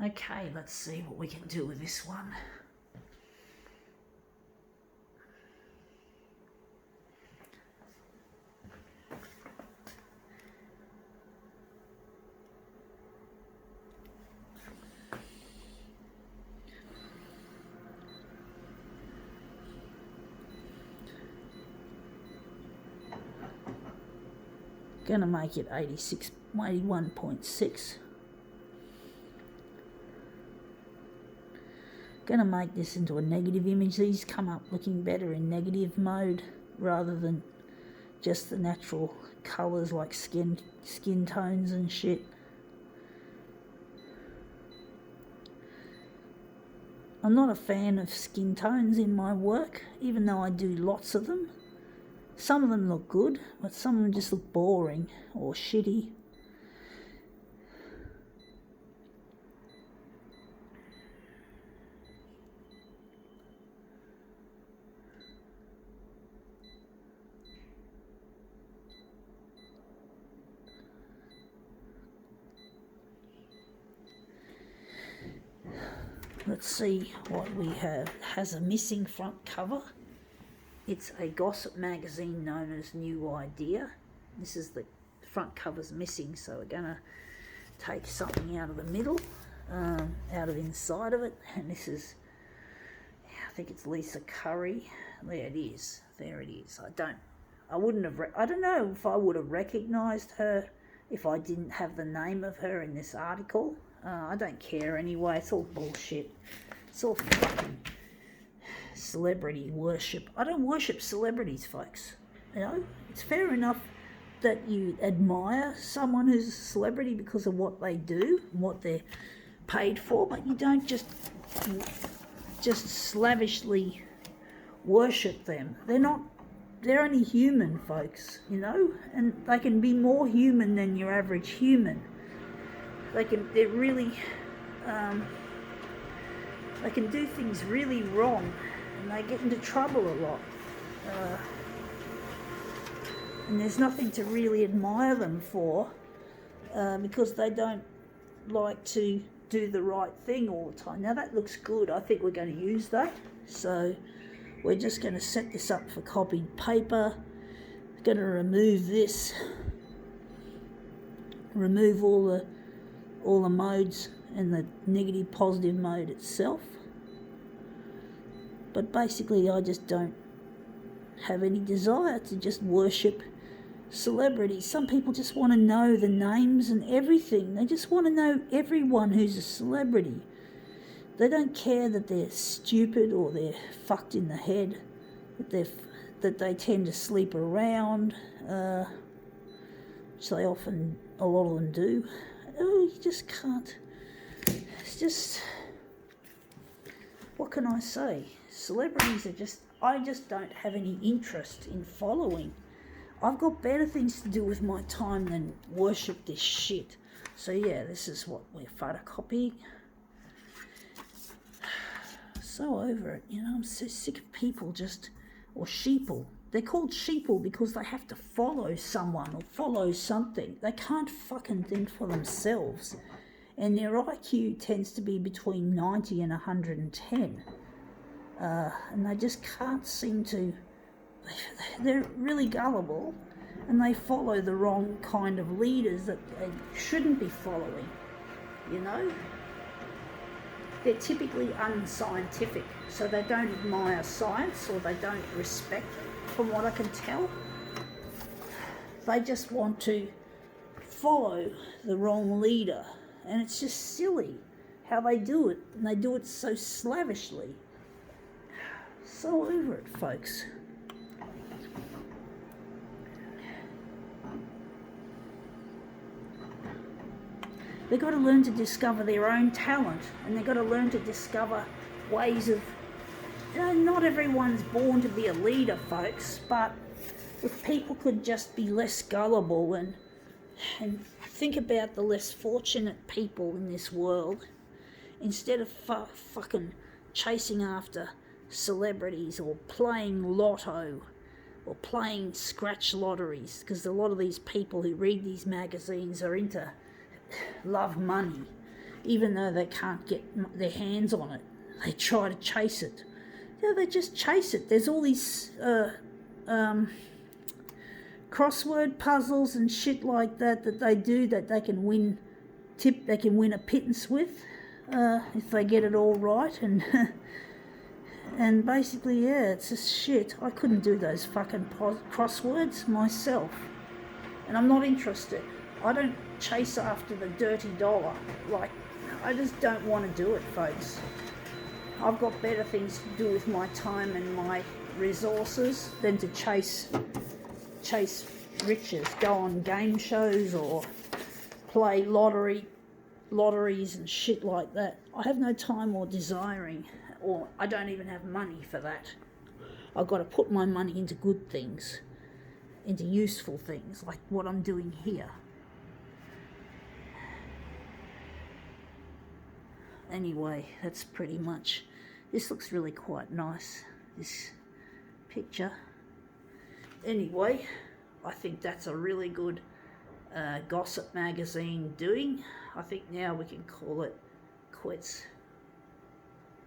Okay, let's see what we can do with this one. Gonna make it 81.6. Gonna make this into a negative image. These come up looking better in negative mode rather than just the natural colours like skin tones and shit. I'm not a fan of skin tones in my work, even though I do lots of them. Some of them look good, but some of them just look boring or shitty. Let's see what we have. It has a missing front cover. It's a gossip magazine known as New Idea. This is the front cover's missing, so we're gonna take something out of the middle, out of inside of it, and this is, I think it's Lisa Curry. There it is. There it is. I don't know if I would have recognised her if I didn't have the name of her in this article. I don't care anyway. It's all bullshit. It's all fucking celebrity worship. I don't worship celebrities, folks. You know, it's fair enough that you admire someone who's a celebrity because of what they do and what they're paid for, but you don't just slavishly worship them. They're only human, folks, you know, and they can be more human than your average human. They can do things really wrong, and they get into trouble a lot. And there's nothing to really admire them for, because they don't like to do the right thing all the time. Now that looks good. I think we're going to use that. So we're just going to set this up for copied paper. Going to remove this. Remove all the modes and the negative positive mode itself. But basically I just don't have any desire to just worship celebrities. Some people just want to know the names and everything. They just want to know everyone who's a celebrity. They don't care that they're stupid or they're fucked in the head, that they tend to sleep around, which they often, a lot of them do. Oh, you just can't. It's just, what can I say? Celebrities are I just don't have any interest in following. I've got better things to do with my time than worship this shit. So yeah, this is what we're photocopying. So over it, you know, I'm so sick of people or sheeple. They're called sheeple because they have to follow someone or follow something. They can't fucking think for themselves. And their IQ tends to be between 90 and 110. And they just can't seem to... They're really gullible, and they follow the wrong kind of leaders that they shouldn't be following, you know? They're typically unscientific, so they don't admire science or they don't respect it, from what I can tell. They just want to follow the wrong leader, and it's just silly how they do it, and they do it so slavishly. So over it, folks. They've got to learn to discover their own talent, and they've got to learn to discover ways of... You know, not everyone's born to be a leader, folks, but if people could just be less gullible and think about the less fortunate people in this world, instead of fucking chasing after celebrities or playing lotto or playing scratch lotteries, because a lot of these people who read these magazines are into love money, even though they can't get their hands on it. They try to chase it. They just chase it. There's all these crossword puzzles and shit like that they do that they can win a pittance with if they get it all right, and and basically, yeah, it's just shit. I couldn't do those fucking crosswords myself, and I'm not interested. I don't chase after the dirty dollar. Like, I just don't want to do it, folks. I've got better things to do with my time and my resources than to chase riches, go on game shows or play lotteries and shit like that. I have no time or desiring, or I don't even have money for that. I've got to put my money into good things, into useful things like what I'm doing here. Anyway, that's pretty much. This looks really quite nice, this picture. Anyway, I think that's a really good gossip magazine doing. I think now we can call it quits.